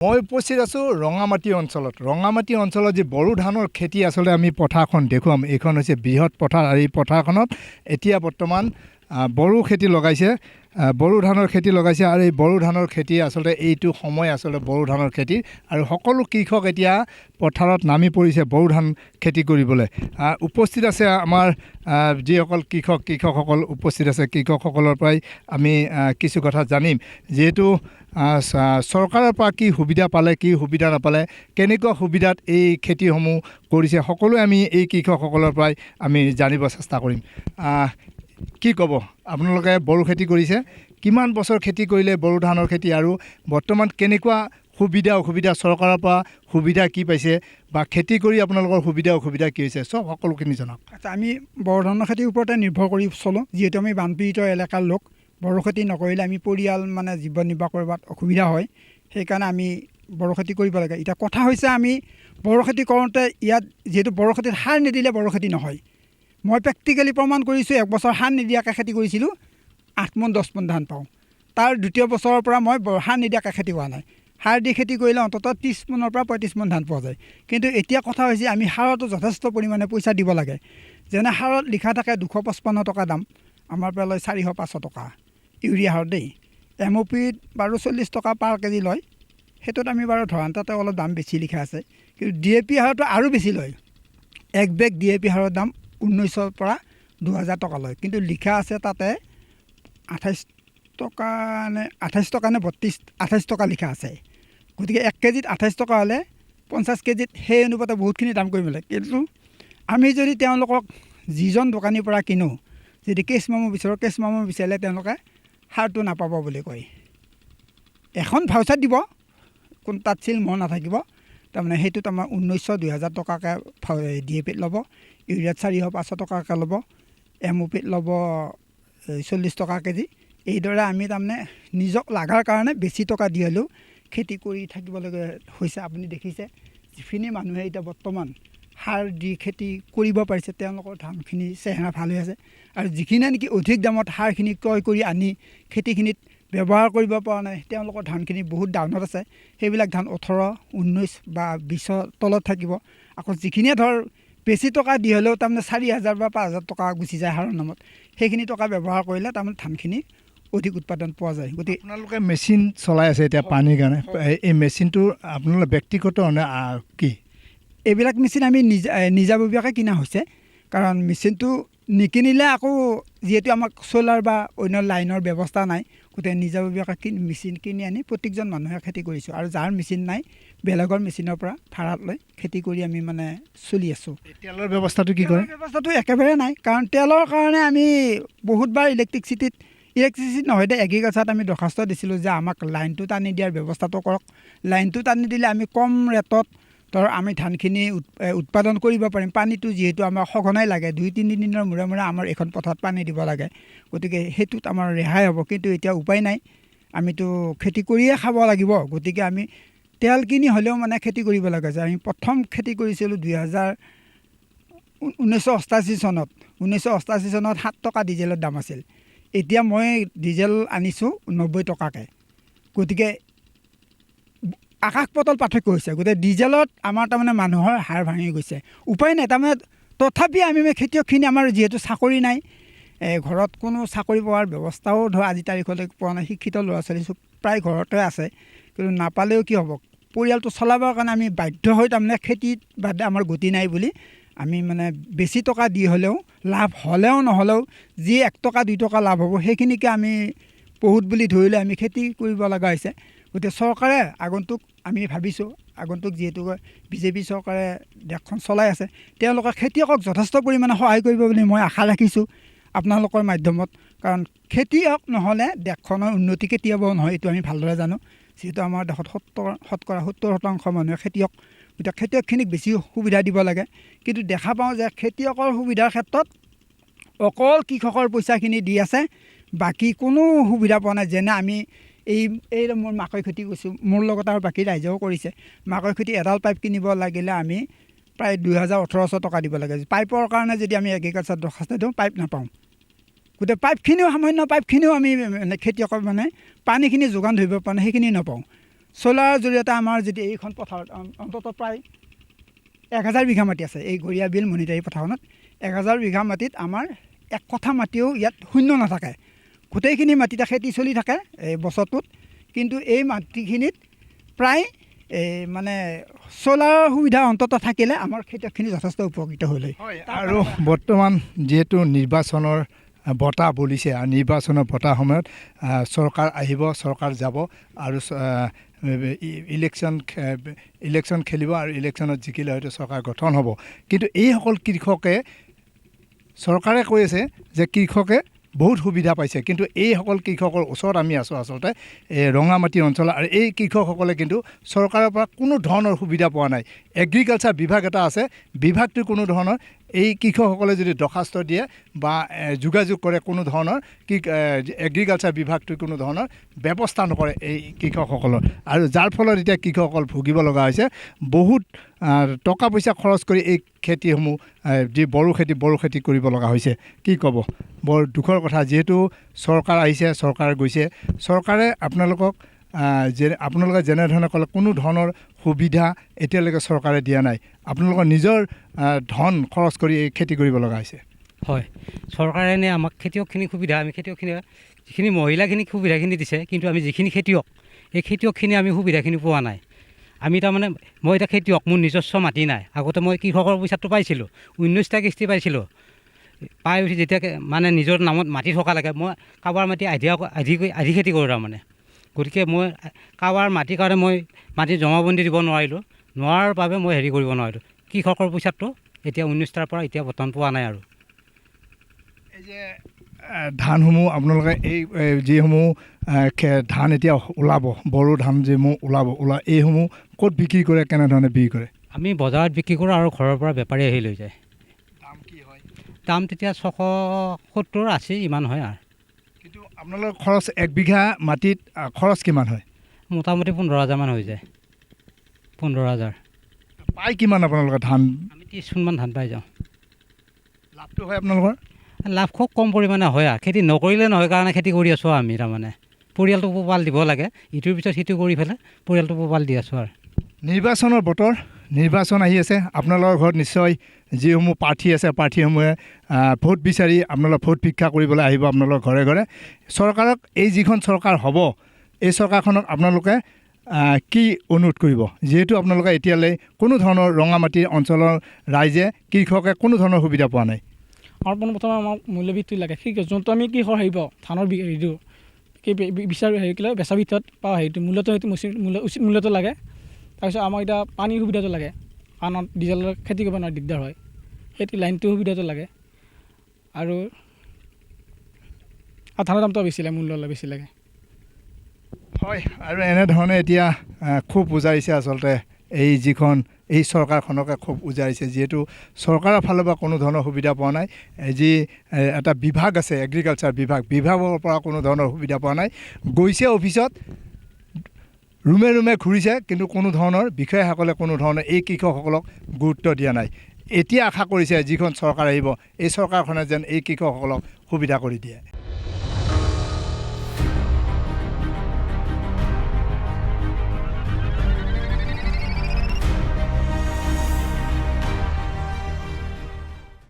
মই উপস্থিত আছোঁ ৰঙামাটি অঞ্চলত। ৰঙামাটি অঞ্চলত যি বড়ো ধানৰ খেতি আচলতে আমি পথাৰখন দেখুৱাম। এইখন হৈছে বৃহৎ পথাৰ আৰু এই পথাৰখনত এতিয়া বৰ্তমান বড়ো খেতি লগাইছে, বড়ো ধানৰ খেতি লগাইছে আৰু এই বড়ো ধানৰ খেতি আচলতে এইটো সময় আচলতে বড়ো ধানৰ খেতি আৰু সকলো কৃষক এতিয়া পথাৰত নামি পৰিছে বড়ো ধান খেতি কৰিবলৈ। উপস্থিত আছে আমাৰ যিসকল কৃষকসকল উপস্থিত আছে, কৃষকসকলৰ পৰাই আমি কিছু কথা জানিম। যিহেতু চৰকাৰৰ পৰা কি সুবিধা পালে, কি সুবিধা নাপালে, কেনেকুৱা সুবিধাত এই খেতিসমূহ কৰিছে, সকলোৱে আমি এই কৃষকসকলৰ পৰাই আমি জানিব চেষ্টা কৰিম। কি ক'ব, আপোনালোকে বড়ো খেতি কৰিছে, কিমান বছৰ খেতি কৰিলে বড়ো ধানৰ খেতি আৰু বৰ্তমান কেনেকুৱা সুবিধা অসুবিধা, চৰকাৰৰ পৰা সুবিধা কি পাইছে বা খেতি কৰি আপোনালোকৰ সুবিধা অসুবিধা কি হৈছে, চব সকলোখিনি জনাওক। আচ্ছা, আমি বড়ো ধানৰ খেতিৰ ওপৰতে নিৰ্ভৰ কৰি চলোঁ। যিহেতু আমি বানপীড়িত এলেকাৰ লোক, বড়ো খেতি নকৰিলে আমি পৰিয়াল জীৱন নিৰ্বাহ কৰাত অসুবিধা হয়। সেইকাৰণে আমি বড়ো খেতি কৰিব লাগে। এতিয়া কথা হৈছে, আমি বড়ো খেতি কৰোঁতে ইয়াত যিহেতু বড়ো খেতিত সাৰ নিদিলে বড়ো খেতি নহয়। মই প্ৰেক্টিকেলি প্ৰমাণ কৰিছোঁ। এক বছৰ সাৰ নিদিয়াকৈ খেতি কৰিছিলোঁ, 8 মোন 10 মোন ধান পাওঁ। তাৰ দ্বিতীয় বছৰৰ পৰা মই সাৰ নিদিয়াকৈ খেতি কৰা নাই। সাৰ দি খেতি কৰিলে অন্ততঃ 30 মোনৰ পৰা 35 মোন ধান পোৱা যায়। কিন্তু এতিয়া কথা হৈছে, আমি সাৰতো যথেষ্ট পৰিমাণে পইচা দিব লাগে। যেনে সাৰত লিখা থাকে 255 টকা দাম, আমাৰ পৰা লয় 400-500 টকা ইউৰিয়া সাৰ দেই। MOPত বাৰু 40 টকা পাৰ কেজি লয়। সেইটোত আমি বাৰু ধৰান তাতে অলপ দাম বেছি লিখা আছে। কিন্তু DAP সাৰটো আৰু বেছি লয়। এক বেগ DAP সাৰৰ দাম 1900 পৰা 2000 টকা লয়। কিন্তু লিখা আছে তাতে 28 টকা নে 28 টকা লিখা আছে। গতিকে 1 কেজিত 28 টকা হ'লে 50 কেজিত সেই অনুপাতে বহুতখিনি দাম কৰিব লাগে। কিন্তু আমি যদি তেওঁলোকক যিজন দোকানীৰ পৰা কিনো, যদি কেছ মেমো বিচাৰিলে তেওঁলোকে সাৰটো নাপাব বুলি কয়। এখন ভাউচাৰ দিব, কোন তাত চিল মহ নাথাকিব। তাৰমানে সেইটোত আমাৰ 1900-2000 টকাকৈ DAPত ল'ব, ইউৰিয়াত 400-500 টকাকৈ ল'ব, MOPত ল'ব 40 টকা কেজি। এইদৰে আমি তাৰমানে নিজক লগাৰ কাৰণে বেছি টকা দি হ'লেও খেতি কৰি থাকিবলগীয়া হৈছে। আপুনি দেখিছে যিখিনি মানুহে এতিয়া বৰ্তমান সাৰ দি খেতি কৰিব পাৰিছে, তেওঁলোকৰ ধানখিনি চেহেৰা ভাল হৈ আছে। আৰু যিখিনি নেকি অধিক দামত সাৰখিনি ক্ৰয় কৰি আনি খেতিখিনিত ব্যৱহাৰ কৰিব পৰা নাই, তেওঁলোকৰ ধানখিনি বহুত ডাউনত আছে। সেইবিলাক ধান 18, 19 বা 20ৰ তলত থাকিব। আকৌ যিখিনিয়ে ধৰ বেছি টকা দি হ'লেও তাৰমানে 4000 বা 5000 টকা গুচি যায় সাৰৰ নামত, সেইখিনি টকা ব্যৱহাৰ কৰিলে তাৰমানে ধানখিনি অধিক উৎপাদন পোৱা যায়। গতিকে আপোনালোকে মেচিন চলাই আছে এতিয়া পানীৰ কাৰণে, এই মেচিনটো আপোনালোকৰ ব্যক্তিগত নে কি? এইবিলাক মেচিন আমি নিজাববীয়াকৈ কিনা হৈছে। কাৰণ মেচিনটো নিকিনিলে আকৌ যিহেতু আমাক চ'লাৰ বা অন্য লাইনৰ ব্যৱস্থা নাই, গতিকে নিজাববীয়াকৈ মেচিন কিনি আনি প্ৰত্যেকজন মানুহে খেতি কৰিছোঁ। আৰু যাৰ মেচিন নাই, বেলেগৰ মেচিনৰ পৰা ভাড়াত লৈ খেতি কৰি আমি চলি আছোঁ। তেলৰ ব্যৱস্থাটো কি কৰে? ব্যৱস্থাটো একেবাৰে নাই। কাৰণ তেলৰ কাৰণে আমি বহুতবাৰ ইলেক্ট্ৰিচিটি নহয় দে, এগ্ৰিকালচাৰত আমি দৰখাস্ত দিছিলোঁ যে আমাক লাইনটো টানি দিয়াৰ ব্যৱস্থাটো কৰক। লাইনটো টানি দিলে আমি কম ৰেটত ধৰ আমি ধানখিনি উৎপাদন কৰিব পাৰিম। পানীটো যিহেতু আমাক সঘনাই লাগে, 2-3 দিনৰ মূৰে মূৰে আমাৰ এখন পথাৰত পানী দিব লাগে। গতিকে সেইটোত আমাৰ ৰেহাই হ'ব। কিন্তু এতিয়া উপায় নাই, আমিতো খেতি কৰিয়ে খাব লাগিব। গতিকে আমি তেল কিনি হ'লেও খেতি কৰিব লগা হৈছে। আমি প্ৰথম খেতি কৰিছিলোঁ 1988 চনত। 1988 চনত 7 টকা ডিজেলৰ দাম আছিল। এতিয়া মই ডিজেল আনিছোঁ 90 টকাকৈ। গতিকে আকাশ পাতাল পাৰ্থক্য হৈছে। গতিকে ডিজেলত আমাৰ তাৰমানে মানুহৰ হাড় ভাঙি গৈছে। উপায় নাই, তাৰমানে তথাপি আমি খেতিয়কখিনি, আমাৰ যিহেতু চাকৰি নাই, ঘৰত কোনো চাকৰি পোৱাৰ ব্যৱস্থাও ধৰ আজি তাৰিখলৈ পোৱা নাই। শিক্ষিত ল'ৰা ছোৱালী প্ৰায় ঘৰতে আছে, কিন্তু নাপালেও কি হ'ব, পৰিয়ালটো চলাবৰ কাৰণে আমি বাধ্য হৈ তাৰমানে খেতিত বাদে আমাৰ গতি নাই বুলি আমি বেছি টকা দি হ'লেও, লাভ হ'লেও নহ'লেও যি 1 টকা 2 টকা লাভ হ'ব সেইখিনিকে আমি বহুত বুলি ধৰিলে আমি খেতি কৰিব লগা হৈছে। গতিকে চৰকাৰে আমি ভাবিছোঁ আগন্তুক যিহেতু BJP চৰকাৰে দেশখন চলাই আছে, তেওঁলোকে খেতিয়কক যথেষ্ট পৰিমাণে সহায় কৰিব বুলি মই আশা ৰাখিছোঁ আপোনালোকৰ মাধ্যমত। কাৰণ খেতিয়ক নহ'লে দেশখনৰ উন্নতি কেতিয়াও নহয়, এইটো আমি ভালদৰে জানো। যিহেতু আমাৰ দেশত শতকৰা 70% মানুহে খেতিয়ক। গতিকে খেতিয়কখিনিক বেছি সুবিধা দিব লাগে। কিন্তু দেখা পাওঁ যে খেতিয়কৰ সুবিধাৰ ক্ষেত্ৰত অকল কৃষকৰ পইচাখিনি দি আছে, বাকী কোনো সুবিধা পোৱা নাই। যেনে আমি এই মোৰ মাকৈ খেতি কৰিছোঁ, মোৰ লগত আৰু বাকী ৰাইজেও কৰিছে। মাকৈ খেতি এডাল পাইপ কিনিব লাগিলে আমি প্ৰায় 2000-1800 টকা দিব লাগে। পাইপৰ কাৰণে যদি আমি এগ্ৰিকালচাৰত দৰখাস্ত দিওঁ, পাইপ নাপাওঁ। গতিকে পাইপখিনিও সামান্য পাইপখিনিও আমি খেতিয়কৰ পানীখিনি যোগান ধৰিব পৰা নাই, সেইখিনি নাপাওঁ। চ'লাৰৰ জৰিয়তে আমাৰ যদি এইখন পথাৰত অন্ততঃ প্ৰায় 1000 বিঘা মাটি আছে এই গৰীয়া বিল মণিটাৰী পথাৰখনত 1000 বিঘা মাটিত আমাৰ এক কঠা মাটিও ইয়াত শূন্য নাথাকে গোটেইখিনি মাটিতে খেতি চলি থাকে এই বছৰটোত কিন্তু এই মাটিখিনিত প্ৰায় মানে চ'লাৰৰ সুবিধা অন্ততঃ থাকিলে আমাৰ খেতিয়কখিনি যথেষ্ট উপকৃত হ'ল হয় আৰু বৰ্তমান যিহেতু নিৰ্বাচনৰ বঁটা বলিছে আৰু নিৰ্বাচনৰ বঁটাৰ সময়ত চৰকাৰ আহিব চৰকাৰ যাব আৰু ইলেকশ্যন খেলিব আৰু ইলেকশ্যনত জিকিলে হয়তো চৰকাৰ গঠন হ'ব কিন্তু এইসকল কৃষকে চৰকাৰে কৈ আছে যে কৃষকে বহুত সুবিধা পাইছে কিন্তু এইসকল কৃষকৰ ওচৰত আমি আছোঁ আচলতে ৰঙামাটি অঞ্চল আৰু এই কৃষকসকলে কিন্তু চৰকাৰৰ পৰা কোনো ধৰণৰ সুবিধা পোৱা নাই এগ্ৰিকালচাৰ বিভাগ এটা আছে বিভাগটো কোনো ধৰণৰ এই কৃষকসকলে যদি দৰখাস্ত দিয়ে বা যোগাযোগ কৰে কোনো ধৰণৰ এগ্ৰিকালচাৰ বিভাগটো কোনো ধৰণৰ ব্যৱস্থা নকৰে এই কৃষকসকলৰ আৰু যাৰ ফলত এতিয়া কৃষকসকল ভুগিব লগা হৈছে বহুত টকা পইচা খৰচ কৰি এই খেতিসমূহ যি বড়ো খেতি কৰিব লগা হৈছে কি ক'ব বৰ দুখৰ কথা যিহেতু চৰকাৰ আহিছে চৰকাৰ গৈছে চৰকাৰে আপোনালোকে যেনেধৰণে ক'লে কোনো ধৰণৰ সুবিধা এতিয়ালৈকে চৰকাৰে দিয়া নাই আপোনালোকৰ নিজৰ ধন খৰচ কৰি এই খেতি কৰিব লগা হৈছে হয় চৰকাৰে নে আমাক খেতিয়কখিনি সুবিধা আমি খেতিয়কখিনি যিখিনি মহিলাখিনিক সুবিধাখিনি দিছে কিন্তু আমি যিখিনি খেতিয়ক এই খেতিয়কখিনি আমি সুবিধাখিনি পোৱা নাই আমি তাৰমানে মই এতিয়া খেতিয়ক মোৰ নিজস্ব মাটি নাই আগতে মই কৃষকৰ পইচাটো পাইছিলোঁ 19টা কিস্তি পাইছিলোঁ পাই উঠি যেতিয়া মানে নিজৰ নামত মাটি থকা লাগে মই কাৰোবাৰ মাটি আধি খেতি কৰোঁ তাৰমানে গতিকে মই কাৰোবাৰ মাটিৰ কাৰণে মই মাটি জমাবন্দী দিব নোৱাৰাৰ বাবে মই হেৰি কৰিব নোৱাৰিলোঁ কৃষকৰ পইচাটো এতিয়া 19টাৰ পৰা এতিয়া বৰ্তমান পোৱা নাই আৰু এই যে ধানসমূহ আপোনালোকে এই যিসমূহ ধান এতিয়া ওলাব বড়ো ধান যিসমূহ ওলা এইসমূহ ক'ত বিক্ৰী কৰে কেনেধৰণে বিক্ৰী কৰে আমি বজাৰত বিক্ৰী কৰোঁ আৰু ঘৰৰ পৰা বেপাৰী আহি লৈ যায় দাম কি হয় দাম তেতিয়া 670-80 ইমান হয় আৰু কিন্তু আপোনালোকৰ খৰচ 1 বিঘা মাটিত খৰচ কিমান হয় মোটামুটি 15,000 মান হৈ যায় 15,000 পাই কিমান আপোনালোকৰ ধান আমি 30 মোন মান ধান পাই যাওঁ লাভটো হয় আপোনালোকৰ লাভ খুব কম পৰিমাণে হয় আৰু খেতি নকৰিলে নহয় কাৰণে খেতি কৰি আছোঁ আমি তাৰমানে পৰিয়ালটো পোহপাল দিব লাগে ইটোৰ পিছত সিটো কৰি পেলাই পৰিয়ালটো পোহপাল দি আছোঁ আৰু নিৰ্বাচনৰ বতৰ নিৰ্বাচন আহি আছে আপোনালোকৰ ঘৰত নিশ্চয় যিসমূহ প্ৰাৰ্থী আছে প্ৰাৰ্থীসমূহে ভোট বিচাৰি আপোনালোকৰ ভোট ভিক্ষা কৰিবলৈ আহিব আপোনালোকৰ ঘৰে ঘৰে চৰকাৰক এই যিখন চৰকাৰ হ'ব এই চৰকাৰখনক আপোনালোকে কি অনুৰোধ কৰিব যিহেতু আপোনালোকে এতিয়ালৈ কোনো ধৰণৰ ৰঙামাটি অঞ্চলৰ ৰাইজে কৃষকে কোনো ধৰণৰ সুবিধা পোৱা নাই আমাৰ প্ৰথমে আমাক মূল্যবৃদ্ধি লাগে ঠিক আছে যোনটো আমি কৃষক হেৰিব ধানৰ হেৰিটো কি বিচাৰ হেৰি কৰিলে বেচা ভিতৰত পাওঁ হেৰিটো মূল্যটো সেইটো উচিত মূল্যটো লাগে তাৰপিছত আমাক এতিয়া পানীৰ সুবিধাটো লাগে কাৰণ ডিজেলৰ খেতি কৰিব নোৱাৰে দিগদাৰ হয় সেইটো লাইনটোৰ সুবিধাটো লাগে আৰু ধানৰ দামটো বেছি লাগে মূল্য বেছি লাগে হয় আৰু এনেধৰণে এতিয়া খুব উজাৰিছে আচলতে এই চৰকাৰখনকে খুব উজাৰিছে যিহেতু চৰকাৰৰ ফালৰ পৰা কোনো ধৰণৰ সুবিধা পোৱা নাই যি এটা বিভাগ আছে এগ্ৰিকালচাৰ বিভাগৰ পৰা কোনো ধৰণৰ সুবিধা পোৱা নাই গৈছে অফিচত ৰুমে ঘূৰিছে কিন্তু কোনো ধৰণৰ বিষয়াসকলে কোনো ধৰণৰ এই কৃষকসকলক গুৰুত্ব দিয়া নাই এতিয়া আশা কৰিছে যিখন চৰকাৰ আহিব এই চৰকাৰখনে যেন এই কৃষকসকলক সুবিধা কৰি দিয়ে